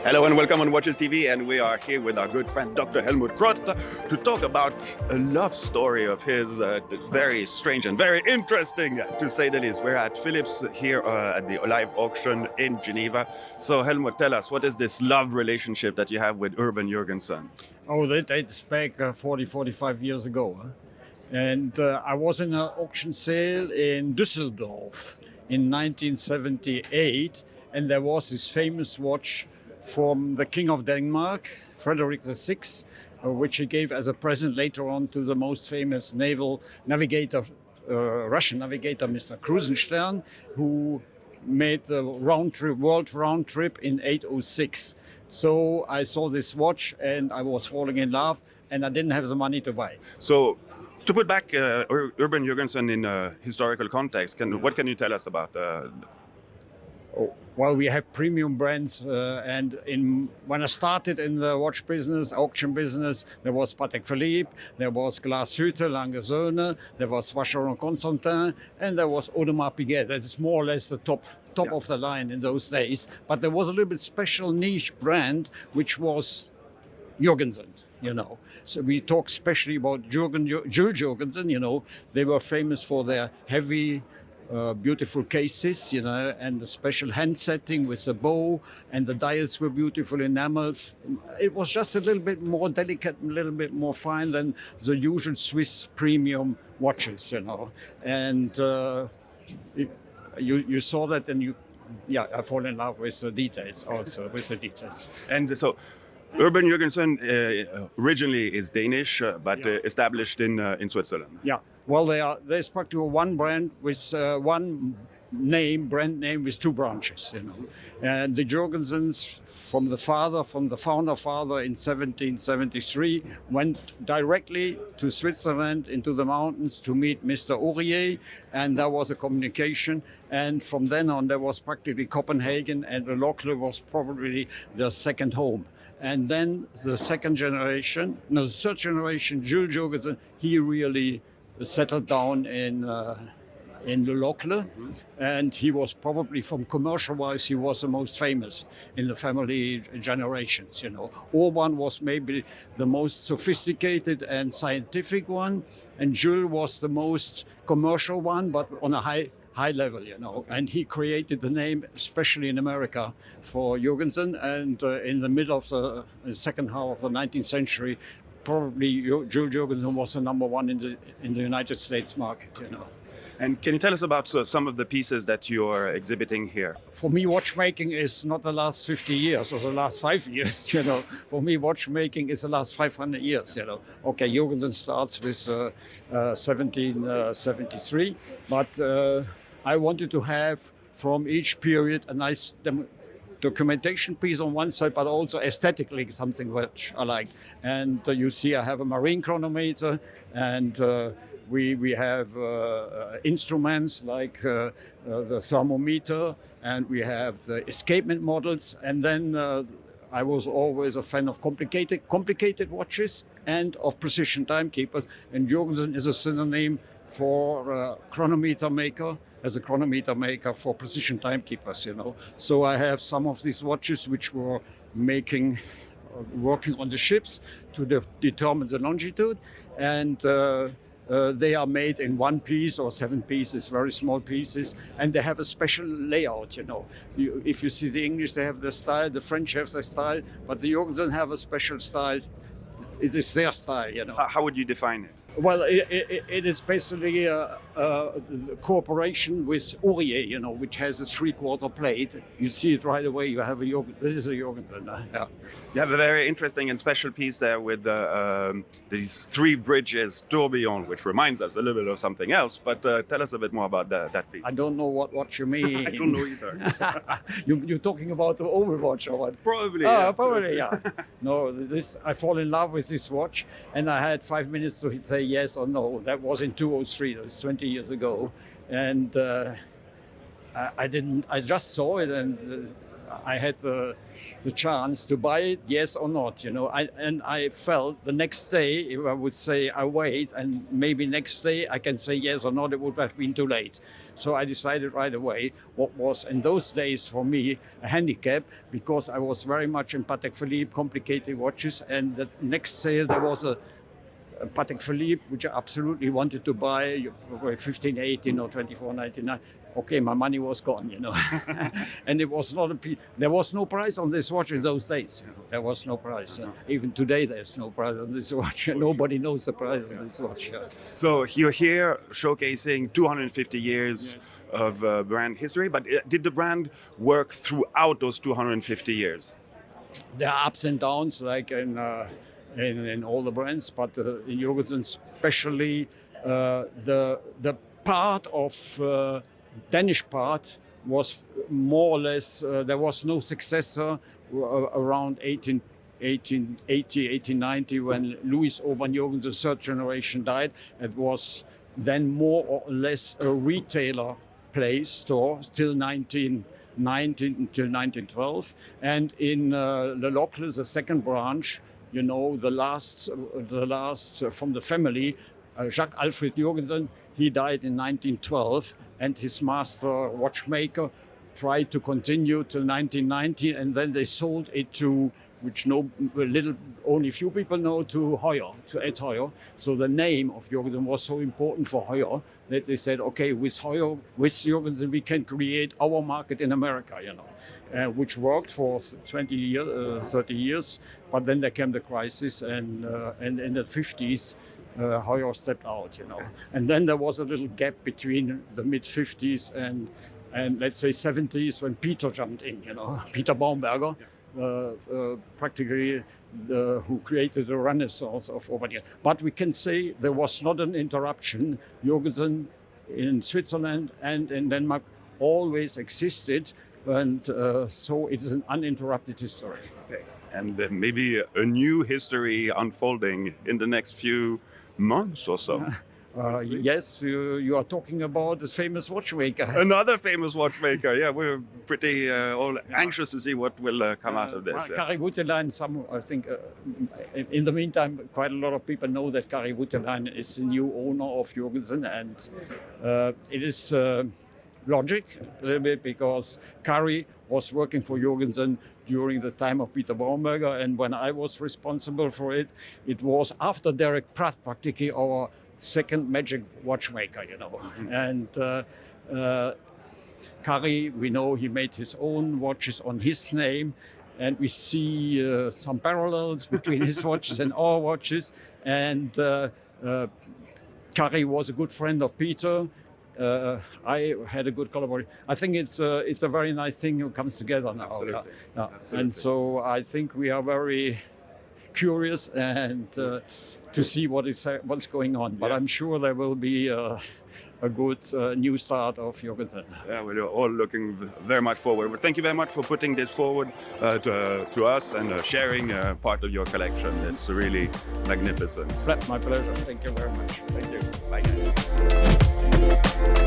Hello and welcome on Watches TV, and we are here with our good friend Dr. Helmut Crott to talk about a love story of his that's very strange and very interesting, to say the least. We're at Philips here at the live auction in Geneva. So Helmut, tell us, what is this love relationship that you have with Urban Jürgensen? Oh, that dates back 45 years ago. Huh? And I was in an auction sale in Düsseldorf in 1978, and there was this famous watch from the King of Denmark, Frederick VI, which he gave as a present later on to the most famous naval navigator, Russian navigator, Mr. Krusenstern, who made the world round trip in 806. So I saw this watch and I was falling in love, and I didn't have the money to buy. So, to put back Urban Jürgensen in a historical context, what can you tell us about Well, we have premium brands, and when I started in the watch business, auction business, there was Patek Philippe, there was Glashütte, Lange Söhne, there was Vacheron Constantin, and there was Audemars Piguet. That is more or less the top of the line in those days. But there was a little bit special niche brand, which was Jürgensen, you know. So we talk especially about Jules Jürgensen, you know. They were famous for their heavy, beautiful cases, you know, and the special hand setting with the bow, and the dials were beautiful enameled. It was just a little bit more delicate, a little bit more fine than the usual Swiss premium watches, you know. And you saw that, and I fall in love with the details also, And so, Urban Jürgensen originally is Danish, but established in Switzerland. Yeah. Well, there's practically one brand with one brand name with two branches, you know. And the Jürgensens from the founder father in 1773 went directly to Switzerland into the mountains to meet Mr. Aurier, and there was a communication. And from then on, there was practically Copenhagen, and Locle was probably their second home. And then the third generation, Jules Jürgensen, he really settled down in Le Locle, and he was probably, from commercial-wise, he was the most famous in the family generations, you know. Urban was maybe the most sophisticated and scientific one, and Jules was the most commercial one, but on a high level, you know. And he created the name, especially in America, for Jürgensen, and in the middle of the second half of the 19th century, probably Jules Jürgensen was the number one in the United States market, you know. And can you tell us about some of the pieces that you're exhibiting here? For me, watchmaking is not the last 50 years or the last 5 years, you know. For me, watchmaking is the last 500 years, you know. Okay, Jürgensen starts with 1773, but I wanted to have from each period a nice documentation piece on one side, but also aesthetically something which I like. And you see I have a marine chronometer, and we have instruments like the thermometer, and we have the escapement models. And then I was always a fan of complicated watches and of precision timekeepers. And Jürgensen is a synonym for chronometer maker, as a chronometer maker for precision timekeepers, you know. So I have some of these watches which were working on the ships to determine the longitude, and they are made in one piece or 7 pieces, very small pieces, and they have a special layout, you know. If you see the English, they have their style, the French have their style, but the Jürgensen have a special style. It is their style, you know. How would you define it? Well, it is basically a cooperation with Aurier, you know, which has a 3/4 plate. You see it right away. You have this is a Jürgensen. Yeah. You have a very interesting and special piece there with these 3 bridges tourbillon, which reminds us a little bit of something else. But tell us a bit more about that piece. I don't know what you mean. I don't know either. You're talking about the Overwatch or what? Probably. Probably, yeah. No, I fall in love with this watch, and I had 5 minutes to say yes or no. That was in 2003. That was 20 years ago, and I just saw it, and I had the chance to buy it, yes or not, you know. I felt the next day, if I would say I wait, and maybe next day I can say yes or not, it would have been too late. So I decided right away what was in those days for me a handicap, because I was very much in Patek Philippe, complicated watches, and the next sale there was a Patek Philippe, which I absolutely wanted to buy, 1518 or 2499. Okay, my money was gone, you know. And it was not there was no price on this watch in those days. You know. There was no price. Even today, there's no price on this watch. Nobody knows the price of this watch. So you're here showcasing 250 years of brand history, but did the brand work throughout those 250 years? There are ups and downs, like in all the brands, but in Jürgensen especially, the part of Danish part was more or less, there was no successor around 1880, 1890 when Louis Urban Jürgensen's third generation died. It was then more or less a retailer place store till 1919 until 1912. And in Le Locle, the second branch, you know, the last from the family, Jacques Alfred Jürgensen, he died in 1912, and his master watchmaker tried to continue till 1990, and then they sold it to, which only few people know, to Heuer, to Ed Heuer. So the name of Jürgensen was so important for Heuer that they said, okay, with Heuer, with Jürgensen, we can create our market in America, you know, which worked for 30 years. But then there came the crisis, and in the 50s, Heuer stepped out, you know. And then there was a little gap between the mid-50s and let's say 70s when Peter jumped in, you know, Peter Baumberger. Practically who created the renaissance of Oberdian. But we can say there was not an interruption. Jürgensen in Switzerland and in Denmark always existed, and so it is an uninterrupted history. Okay. And maybe a new history unfolding in the next few months or so. Yes, you are talking about this famous watchmaker. Another famous watchmaker. Yeah, we're pretty all anxious to see what will come out of this. Kari Voutilainen, I think in the meantime, quite a lot of people know that Kari Voutilainen is the new owner of Jürgensen, and it is logic a little bit, because Kari was working for Jürgensen during the time of Peter Baumberger, and when I was responsible for it, it was after Derek Pratt, practically our second magic watchmaker, you know. And Kari, we know he made his own watches on his name, and we see some parallels between his watches and our watches. And Kari was a good friend of Peter. I had a good collaboration. I think it's a very nice thing that comes together now. Absolutely. Absolutely. And so I think we are very curious and to see what's going on. But I'm sure there will be a good new start of Jürgensen. Yeah, we're all looking very much forward. But thank you very much for putting this forward to us and sharing part of your collection. It's really magnificent. My pleasure. Thank you very much. Thank you. Bye, guys.